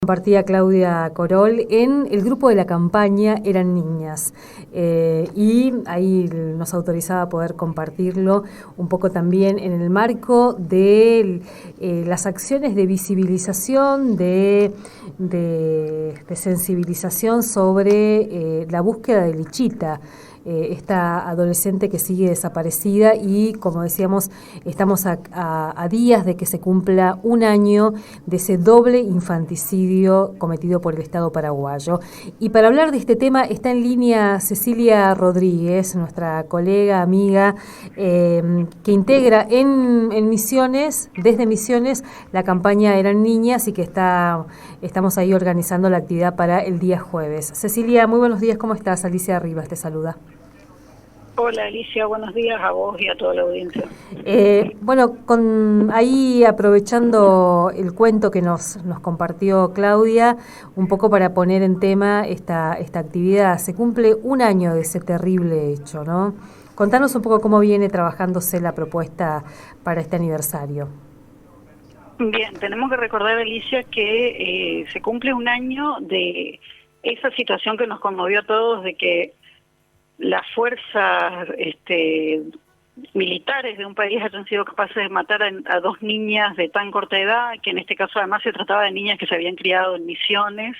Compartía Claudia Corol en el grupo de la campaña Eran Niñas, y ahí nos autorizaba a poder compartirlo un poco también en el marco de las acciones de visibilización, de sensibilización sobre la búsqueda de Lichita, esta adolescente que sigue desaparecida, y como decíamos, estamos a días de que se cumpla un año de ese doble infanticidio cometido por el Estado paraguayo. Y para hablar de este tema está en línea Cecilia Rodríguez, nuestra colega, amiga, que integra en Misiones, desde Misiones, la campaña Eran Niñas, y que estamos ahí organizando la actividad para el día jueves. Cecilia, muy buenos días, ¿cómo estás? Alicia Rivas te saluda. Hola Alicia, buenos días a vos y a toda la audiencia. Bueno, ahí aprovechando el cuento que nos compartió Claudia, un poco para poner en tema esta actividad. Se cumple un año de ese terrible hecho, ¿no? Contanos un poco cómo viene trabajándose la propuesta para este aniversario. Bien, tenemos que recordar, Alicia, que se cumple un año de esa situación que nos conmovió a todos, de que las fuerzas militares de un país hayan sido capaces de matar a dos niñas de tan corta edad, que en este caso además se trataba de niñas que se habían criado en Misiones.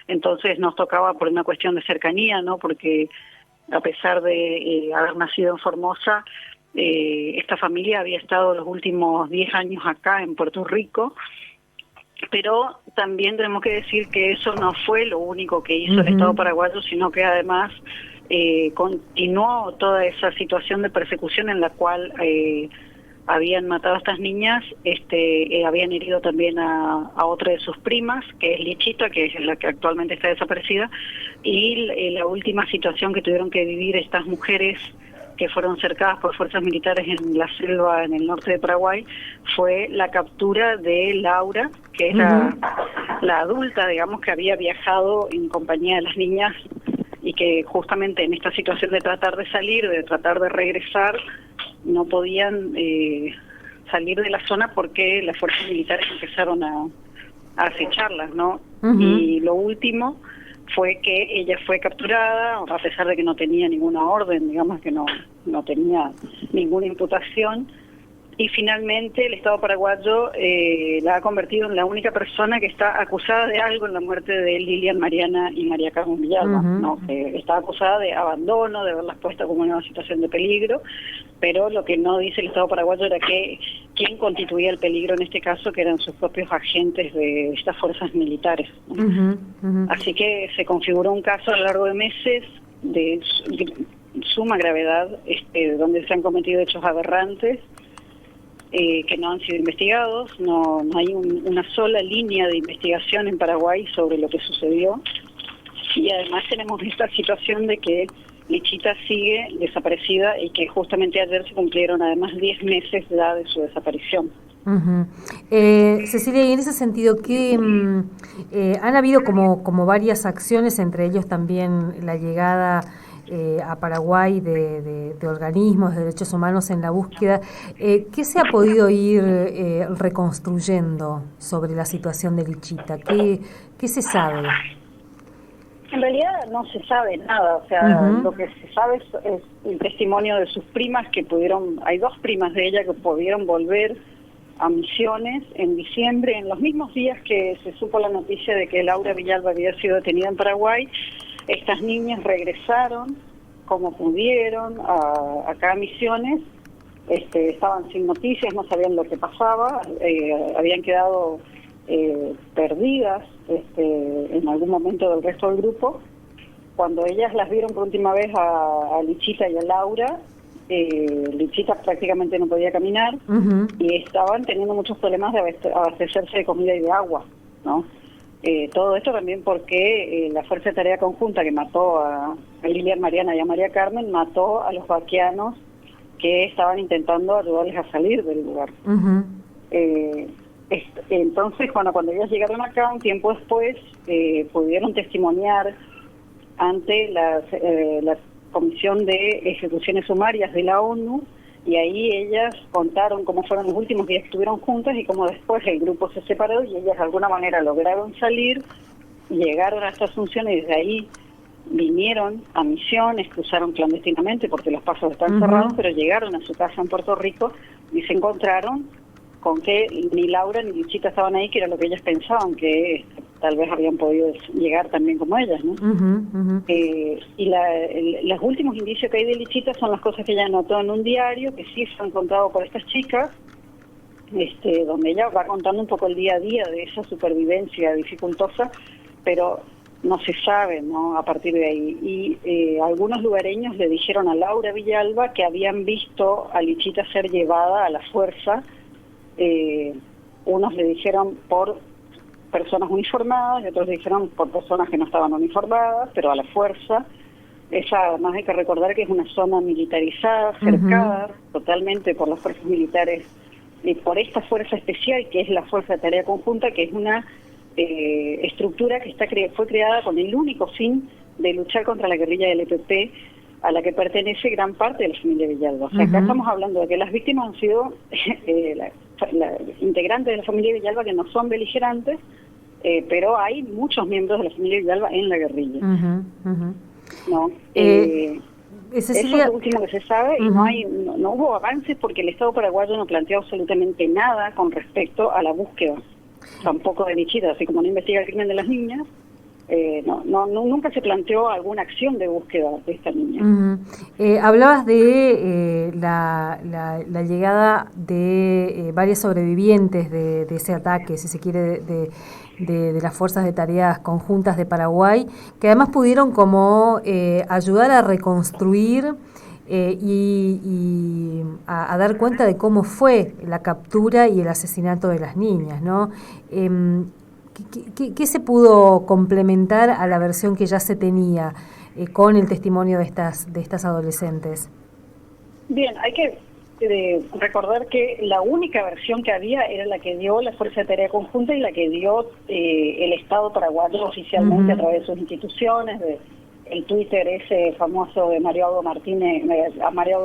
Entonces nos tocaba por una cuestión de cercanía, ¿no? Porque a pesar de haber nacido en Formosa, esta familia había estado los últimos 10 años acá en Puerto Rico. Pero también tenemos que decir que eso no fue lo único que hizo el Estado paraguayo, sino que además continuó toda esa situación de persecución en la cual habían matado a estas niñas, habían herido también a otra de sus primas, que es Lichita, que es la que actualmente está desaparecida, y la última situación que tuvieron que vivir estas mujeres que fueron cercadas por fuerzas militares en la selva en el norte de Paraguay, fue la captura de Laura, que es la adulta, digamos, que había viajado en compañía de las niñas, y que justamente en esta situación de tratar de salir, de tratar de regresar, no podían salir de la zona porque las fuerzas militares empezaron a acecharlas, ¿no? Y lo último fue que ella fue capturada, a pesar de que no tenía ninguna orden, digamos que no tenía ninguna imputación, y finalmente el Estado paraguayo la ha convertido en la única persona que está acusada de algo en la muerte de Lilian Mariana y María Carmen Villalba, ¿no? Está acusada de abandono, de haberlas puesto como en una situación de peligro, pero lo que no dice el Estado paraguayo era que quién constituía el peligro en este caso, que eran sus propios agentes de estas fuerzas militares, ¿no? Así que se configuró un caso a lo largo de meses de suma gravedad, donde se han cometido hechos aberrantes, que no han sido investigados. No hay una sola línea de investigación en Paraguay sobre lo que sucedió, y además tenemos esta situación de que Lichita sigue desaparecida y que justamente ayer se cumplieron además 10 meses ya de su desaparición. Cecilia, y en ese sentido, que han habido como varias acciones, entre ellos también la llegada a Paraguay de organismos de derechos humanos en la búsqueda. ¿Qué se ha podido ir reconstruyendo sobre la situación de Lichita? ¿Qué se sabe? En realidad no se sabe nada, o sea, lo que se sabe es el testimonio de sus primas que hay dos primas de ella que pudieron volver a Misiones en diciembre, en los mismos días que se supo la noticia de que Laura Villalba había sido detenida en Paraguay. Estas niñas regresaron como pudieron acá a Misiones, estaban sin noticias, no sabían lo que pasaba, habían quedado perdidas en algún momento del resto del grupo. Cuando ellas las vieron por última vez a Lichita y a Laura, Lichita prácticamente no podía caminar, y estaban teniendo muchos problemas de abastecerse de comida y de agua, ¿no? Todo esto también porque la Fuerza de Tarea Conjunta que mató a Lilian Mariana y a María Carmen mató a los vaquianos que estaban intentando ayudarles a salir del lugar. Entonces, cuando ellas llegaron acá, un tiempo después, pudieron testimoniar ante la Comisión de Ejecuciones Sumarias de la ONU, y ahí ellas contaron cómo fueron los últimos días que estuvieron juntas y cómo después el grupo se separó y ellas de alguna manera lograron salir, llegaron a esta Asunción y desde ahí vinieron a Misiones, cruzaron clandestinamente porque los pasos están cerrados, pero llegaron a su casa en Puerto Rico y se encontraron con que ni Laura ni Lichita estaban ahí, que era lo que ellas pensaban, que tal vez habían podido llegar también como ellas, ¿no? Y los últimos indicios que hay de Lichita son las cosas que ella anotó en un diario, que sí se han contado por estas chicas, donde ella va contando un poco el día a día de esa supervivencia dificultosa, pero no se sabe, ¿no?, a partir de ahí. Y algunos lugareños le dijeron a Laura Villalba que habían visto a Lichita ser llevada a la fuerza. Unos le dijeron por personas uniformadas y otros le dijeron por personas que no estaban uniformadas, pero a la fuerza. Esa, además hay que recordar que es una zona militarizada, cercada totalmente por las fuerzas militares y por esta fuerza especial que es la Fuerza de Tarea Conjunta, que es una estructura que fue creada con el único fin de luchar contra la guerrilla del EPP, a la que pertenece gran parte de la familia Villalba. O sea, acá estamos hablando de que las víctimas han sido integrantes de la familia Villalba que no son beligerantes, pero hay muchos miembros de la familia Villalba en la guerrilla. ¿No? Eso es lo último que se sabe y no hubo avances porque el Estado paraguayo no planteó absolutamente nada con respecto a la búsqueda, tampoco de Lichita, así como no investiga el crimen de las niñas. Nunca se planteó alguna acción de búsqueda de esta niña. Hablabas de la llegada de varias sobrevivientes de ese ataque, si se quiere, de las fuerzas de tareas conjuntas de Paraguay, que además pudieron como ayudar a reconstruir y a dar cuenta de cómo fue la captura y el asesinato de las niñas, ¿no? ¿Qué se pudo complementar a la versión que ya se tenía con el testimonio de estas adolescentes? Bien, hay que recordar que la única versión que había era la que dio la Fuerza de Tarea Conjunta y la que dio el Estado paraguayo oficialmente a través de sus instituciones, el Twitter ese famoso de Mario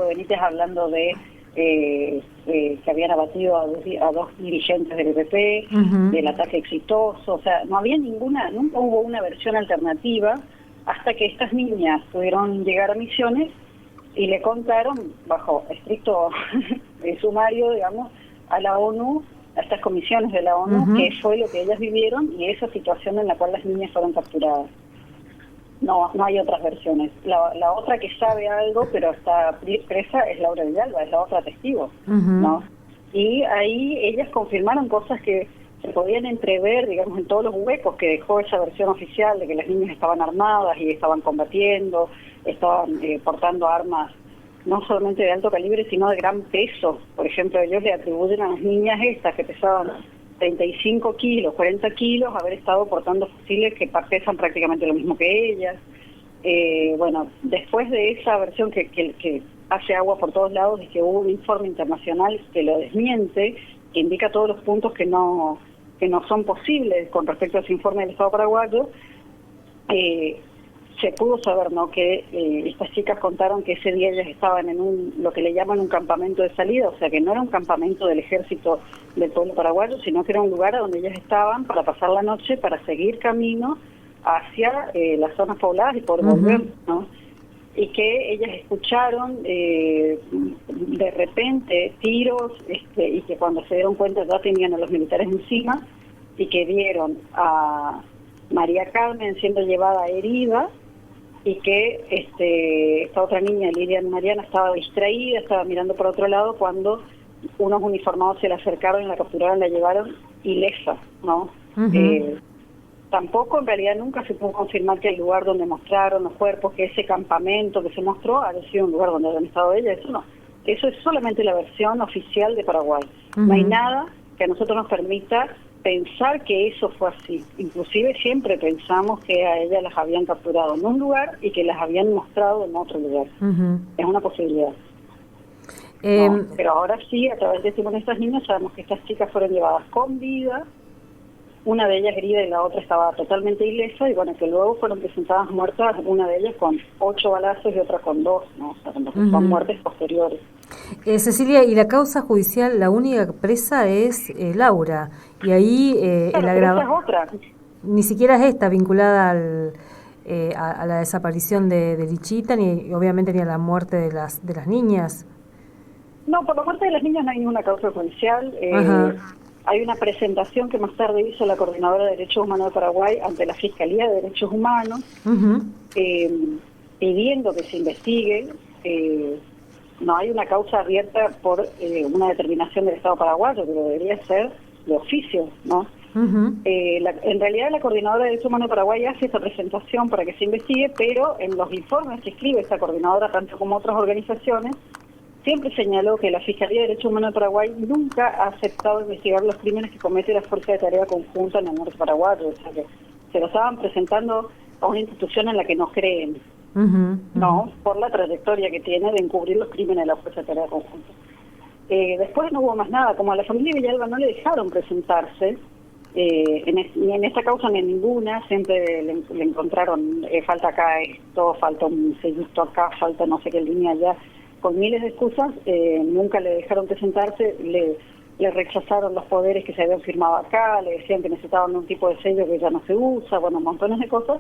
Benítez hablando de que habían abatido a dos dirigentes del EPP, del ataque exitoso. O sea, nunca hubo una versión alternativa hasta que estas niñas pudieron llegar a Misiones y le contaron, bajo estricto sumario, digamos, a la ONU, a estas comisiones de la ONU, qué fue lo que ellas vivieron y esa situación en la cual las niñas fueron capturadas. No hay otras versiones. La otra que sabe algo, pero está presa, es Laura Villalba, es la otra testigo, ¿no? Y ahí ellas confirmaron cosas que se podían entrever, digamos, en todos los huecos que dejó esa versión oficial de que las niñas estaban armadas y estaban combatiendo, estaban portando armas no solamente de alto calibre, sino de gran peso. Por ejemplo, ellos le atribuyen a las niñas estas que pesaban 35 kilos, 40 kilos, haber estado portando fusiles que pesan prácticamente lo mismo que ellas. Bueno, después de esa versión que hace agua por todos lados, es que hubo un informe internacional que lo desmiente, que indica todos los puntos que no son posibles con respecto a ese informe del Estado paraguayo. Se pudo saber, ¿no?, que estas chicas contaron que ese día ellas estaban en lo que le llaman un campamento de salida, o sea que no era un campamento del ejército del pueblo paraguayo, sino que era un lugar a donde ellas estaban para pasar la noche, para seguir camino hacia las zonas pobladas y por volver, ¿no? Y que ellas escucharon de repente tiros, y que cuando se dieron cuenta ya tenían a los militares encima, y que vieron a María Carmen siendo llevada herida, y que esta otra niña, Lilian Mariana, estaba distraída, estaba mirando por otro lado cuando unos uniformados se la acercaron y la capturaron, la llevaron ilesa, ¿no? Tampoco, en realidad, nunca se pudo confirmar que el lugar donde mostraron los cuerpos, que ese campamento que se mostró, haya sido un lugar donde habían estado ellas. Eso no. Eso es solamente la versión oficial de Paraguay. No hay nada que a nosotros nos permita pensar que eso fue así. Inclusive siempre pensamos que a ellas las habían capturado en un lugar y que las habían mostrado en otro lugar. Es una posibilidad. No, pero ahora sí, a través de testimonio de estas niñas, sabemos que estas chicas fueron llevadas con vida una de ellas herida y la otra estaba totalmente ilesa, y bueno, que luego fueron presentadas muertas, una de ellas con 8 balazos y otra con 2, ¿no? O sea, son muertes posteriores. Cecilia, y la causa judicial, la única presa es Laura, y ahí Claro, pero esa es otra. ni siquiera es esta vinculada a la desaparición de Lichita, ni obviamente ni a la muerte de las niñas. No, por la muerte de las niñas no hay ninguna causa judicial. Hay una presentación que más tarde hizo la Coordinadora de Derechos Humanos de Paraguay ante la Fiscalía de Derechos Humanos, pidiendo que se investigue. No hay una causa abierta por una determinación del Estado paraguayo, pero debería ser de oficio, ¿no? En realidad la Coordinadora de Derechos Humanos de Paraguay hace esta presentación para que se investigue, pero en los informes que escribe esta coordinadora, tanto como otras organizaciones, siempre señaló que la Fiscalía de Derechos Humanos de Paraguay nunca ha aceptado investigar los crímenes que comete la Fuerza de Tarea Conjunta en el norte paraguayo. O sea, que se lo estaban presentando a una institución en la que no creen, ¿no? Por la trayectoria que tiene de encubrir los crímenes de la Fuerza de Tarea Conjunta. Después no hubo más nada. Como a la familia Villalba no le dejaron presentarse, ni en esta causa ni en ninguna, siempre le encontraron, falta acá esto, falta un sellito acá, falta no sé qué línea allá, con miles de excusas, nunca le dejaron presentarse, le rechazaron los poderes que se habían firmado acá, le decían que necesitaban un tipo de sello que ya no se usa, bueno, montones de cosas.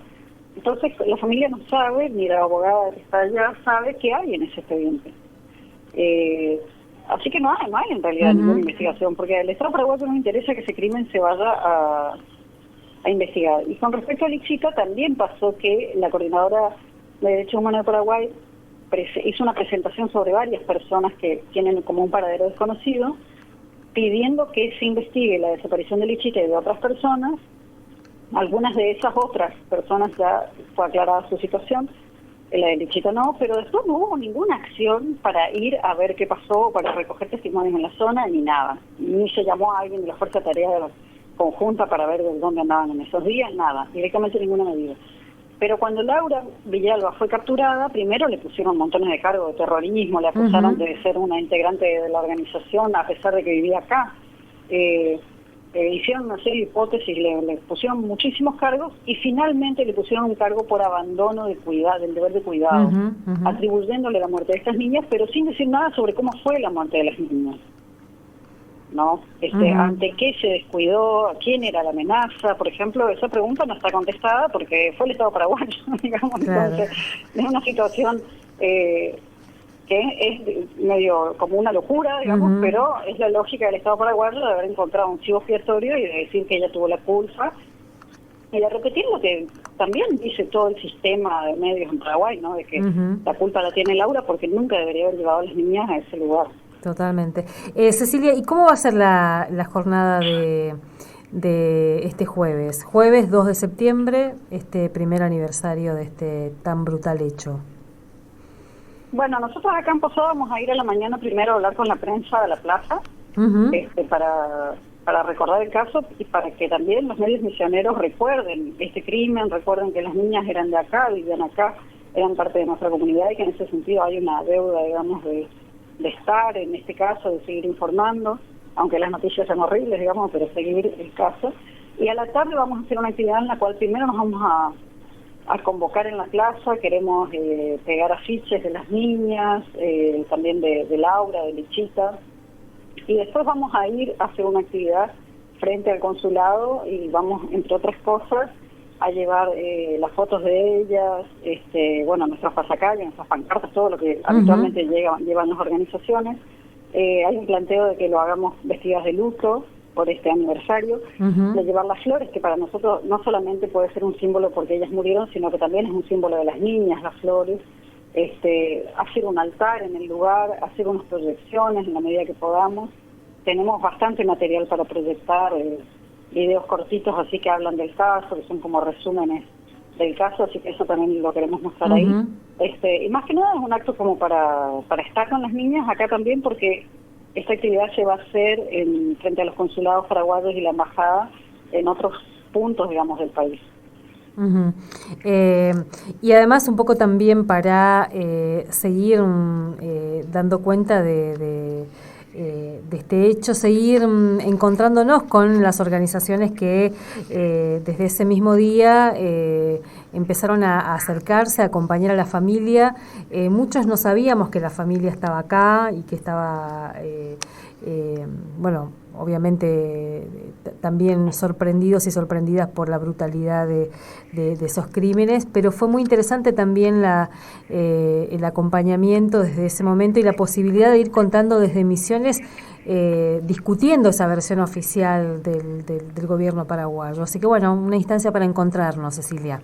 Entonces la familia no sabe, ni la abogada que está allá sabe qué hay en ese expediente. Así que no hay en realidad ninguna investigación, porque al Estado paraguayo nos interesa que ese crimen se vaya a investigar. Y con respecto a Lichita, también pasó que la Coordinadora de Derechos Humanos de Paraguay hizo una presentación sobre varias personas que tienen como un paradero desconocido, pidiendo que se investigue la desaparición de Lichita y de otras personas. Algunas de esas otras personas ya fue aclarada su situación, la de Lichita no, pero después no hubo ninguna acción para ir a ver qué pasó, para recoger testimonios en la zona, ni nada. Ni se llamó a alguien de la Fuerza de Tarea Conjunta para ver de dónde andaban en esos días, nada, directamente ninguna medida. Pero cuando Laura Villalba fue capturada, primero le pusieron montones de cargos de terrorismo, le acusaron de ser una integrante de la organización a pesar de que vivía acá. Hicieron una serie de hipótesis, le pusieron muchísimos cargos y finalmente le pusieron un cargo por abandono de cuidado, del deber de cuidado, atribuyéndole la muerte de estas niñas, pero sin decir nada sobre cómo fue la muerte de las niñas, ¿no? Ante qué se descuidó, quién era la amenaza, por ejemplo, esa pregunta no está contestada porque fue el Estado paraguayo, digamos. Claro. Entonces es una situación que es medio como una locura, digamos, pero es la lógica del Estado paraguayo de haber encontrado un chivo expiatorio y de decir que ella tuvo la culpa, y de repetir lo que también dice todo el sistema de medios en Paraguay, ¿no? De que la culpa la tiene Laura porque nunca debería haber llevado a las niñas a ese lugar. Totalmente. Cecilia, ¿y cómo va a ser la jornada de este jueves? Jueves 2 de septiembre, este primer aniversario de este tan brutal hecho. Bueno, nosotros acá en Posadas vamos a ir a la mañana primero a hablar con la prensa de la plaza, para recordar el caso y para que también los medios misioneros recuerden este crimen, recuerden que las niñas eran de acá, vivían acá, eran parte de nuestra comunidad y que en ese sentido hay una deuda, digamos, de estar en este caso, de seguir informando, aunque las noticias sean horribles, digamos, pero seguir el caso. Y a la tarde vamos a hacer una actividad en la cual primero nos vamos a convocar en la plaza, queremos pegar afiches de las niñas, también de Laura, de Lichita, y después vamos a ir a hacer una actividad frente al consulado y vamos, entre otras cosas, a llevar las fotos de ellas, nuestras pasacalles, nuestras pancartas, todo lo que habitualmente llevan las organizaciones. Hay un planteo de que lo hagamos vestidas de luto por este aniversario, de llevar las flores, que para nosotros no solamente puede ser un símbolo porque ellas murieron, sino que también es un símbolo de las niñas, las flores, hacer un altar en el lugar, hacer unas proyecciones en la medida que podamos. Tenemos bastante material para proyectar, videos cortitos así que hablan del caso, que son como resúmenes del caso, así que eso también lo queremos mostrar ahí. Y más que nada es un acto como para estar con las niñas acá también, porque esta actividad se va a hacer frente a los consulados paraguayos y la embajada en otros puntos, digamos, del país. Y además un poco también para seguir dando cuenta de de este hecho, seguir encontrándonos con las organizaciones que desde ese mismo día empezaron a acercarse, a acompañar a la familia. Muchos no sabíamos que la familia estaba acá y que estaba, bueno, obviamente también sorprendidos y sorprendidas por la brutalidad de esos crímenes, pero fue muy interesante también el acompañamiento desde ese momento y la posibilidad de ir contando desde Misiones, discutiendo esa versión oficial del gobierno paraguayo. Así que bueno, una instancia para encontrarnos, Cecilia.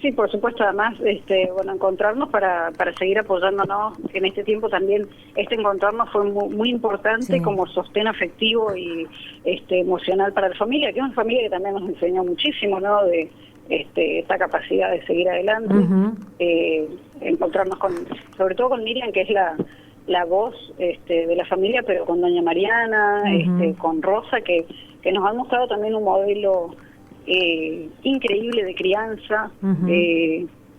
Sí, por supuesto, además, bueno, encontrarnos para seguir apoyándonos. En este tiempo también encontrarnos fue muy importante, sí, como sostén afectivo y emocional para la familia, que es una familia que también nos enseñó muchísimo, ¿no? De esta capacidad de seguir adelante, encontrarnos sobre todo con Miriam, que es la voz de la familia, pero con doña Mariana, con Rosa, que nos han mostrado también un modelo increíble de crianza,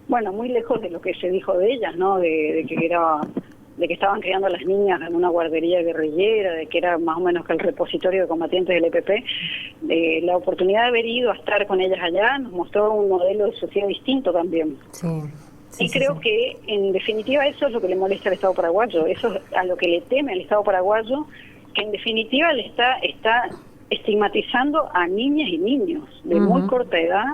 bueno, muy lejos de lo que se dijo de ellas, ¿no? De que estaban criando a las niñas en una guardería guerrillera, de que era más o menos que el repositorio de combatientes del EPP. La oportunidad de haber ido a estar con ellas allá nos mostró un modelo de sociedad distinto también. Sí. Y creo que, en definitiva, eso es lo que le molesta al Estado paraguayo, eso es a lo que le teme al Estado paraguayo, que en definitiva le está estigmatizando a niñas y niños de muy corta edad,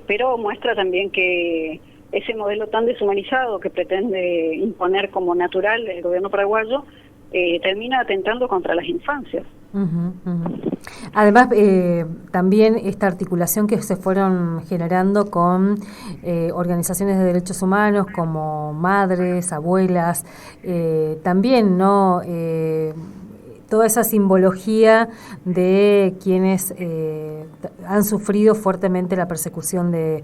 pero muestra también que ese modelo tan deshumanizado que pretende imponer como natural el gobierno paraguayo termina atentando contra las infancias. Además, también esta articulación que se fueron generando con organizaciones de derechos humanos como madres, abuelas, también, ¿no? Toda esa simbología de quienes han sufrido fuertemente la persecución del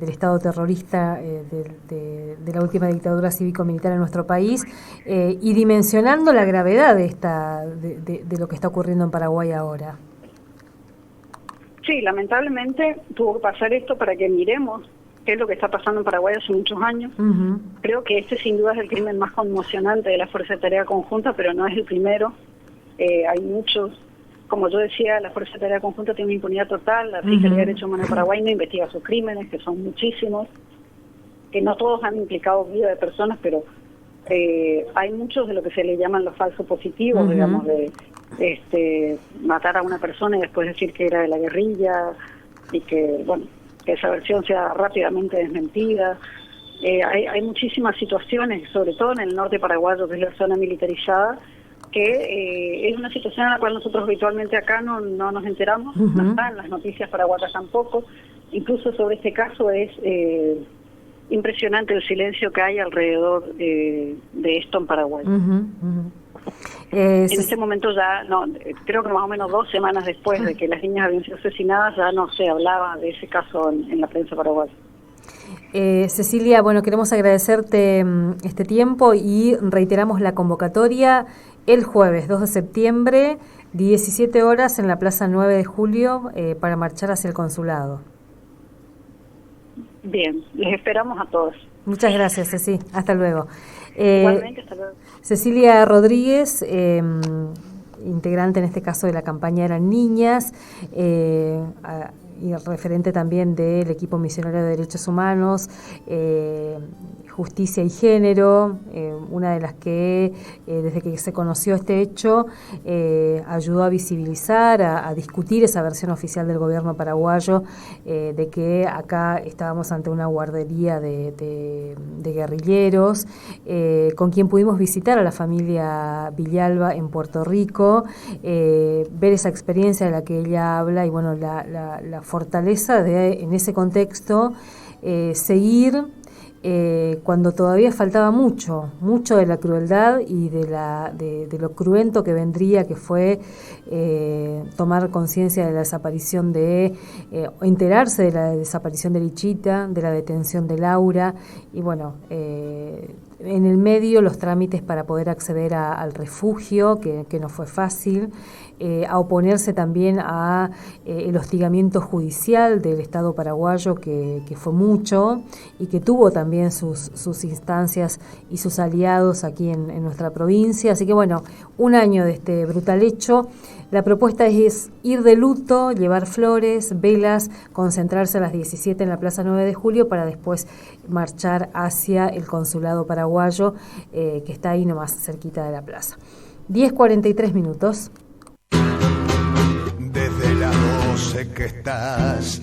Estado terrorista, de la última dictadura cívico-militar en nuestro país, y dimensionando la gravedad de lo que está ocurriendo en Paraguay ahora. Sí, lamentablemente tuvo que pasar esto para que miremos qué es lo que está pasando en Paraguay hace muchos años. Creo que sin duda es el crimen más conmocionante de la Fuerza de Tarea Conjunta, pero no es el primero. Hay muchos. Como yo decía, la Fuerza de Tarea Conjunta tiene una impunidad total. La Fiscalía de Derechos Humanos de Paraguay no investiga sus crímenes, que son muchísimos, que no todos han implicado vida de personas, pero hay muchos de lo que se le llaman los falsos positivos, digamos, de matar a una persona y después decir que era de la guerrilla y que, bueno, que esa versión sea rápidamente desmentida. Hay muchísimas situaciones, sobre todo en el norte paraguayo, que es la zona militarizada, que es una situación en la cual nosotros habitualmente acá no nos enteramos, no están las noticias paraguayas tampoco. Incluso sobre este caso es impresionante el silencio que hay alrededor de esto en Paraguay. En este momento ya, creo que más o menos 2 semanas después de que las niñas habían sido asesinadas, ya no se hablaba de ese caso en la prensa paraguaya. Cecilia, bueno, queremos agradecerte este tiempo y reiteramos la convocatoria el jueves 2 de septiembre, 17 horas en la Plaza 9 de Julio, para marchar hacia el consulado. Bien, les esperamos a todos. Muchas gracias, Ceci. Hasta luego. Igualmente, hasta luego. Cecilia Rodríguez, integrante en este caso de la campaña Eran Niñas, y referente también del equipo misionero de derechos humanos, justicia y género, una de las que desde que se conoció este hecho ayudó a visibilizar, a discutir esa versión oficial del gobierno paraguayo, de que acá estábamos ante una guardería de guerrilleros, con quien pudimos visitar a la familia Villalba en Puerto Rico, ver esa experiencia de la que ella habla y bueno, la fortaleza de en ese contexto seguir cuando todavía faltaba mucho de la crueldad y de lo cruento que vendría, que fue tomar conciencia de la desaparición enterarse de la desaparición de Lichita, de la detención de Laura, y bueno, en el medio los trámites para poder acceder al refugio, que no fue fácil, a oponerse también a el hostigamiento judicial del Estado paraguayo, que fue mucho y que tuvo también sus instancias y sus aliados aquí en nuestra provincia. Así que bueno, un año de este brutal hecho. La propuesta es ir de luto, llevar flores, velas, concentrarse a las 17 en la Plaza 9 de Julio para después marchar hacia el consulado paraguayo, que está ahí nomás cerquita de la plaza. 10:43 minutos. Desde las 12 que estás